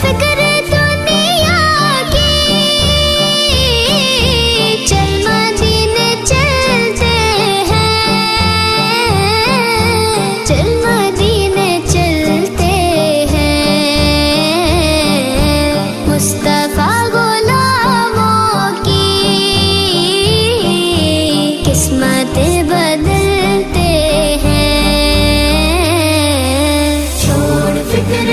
فکر دنیا کی، چل مدینے چلتے ہیں، چل مدینے چلتے ہیں، مصطفیٰ غلاموں کی قسمت بدلتے ہیں۔ چھوڑ فکر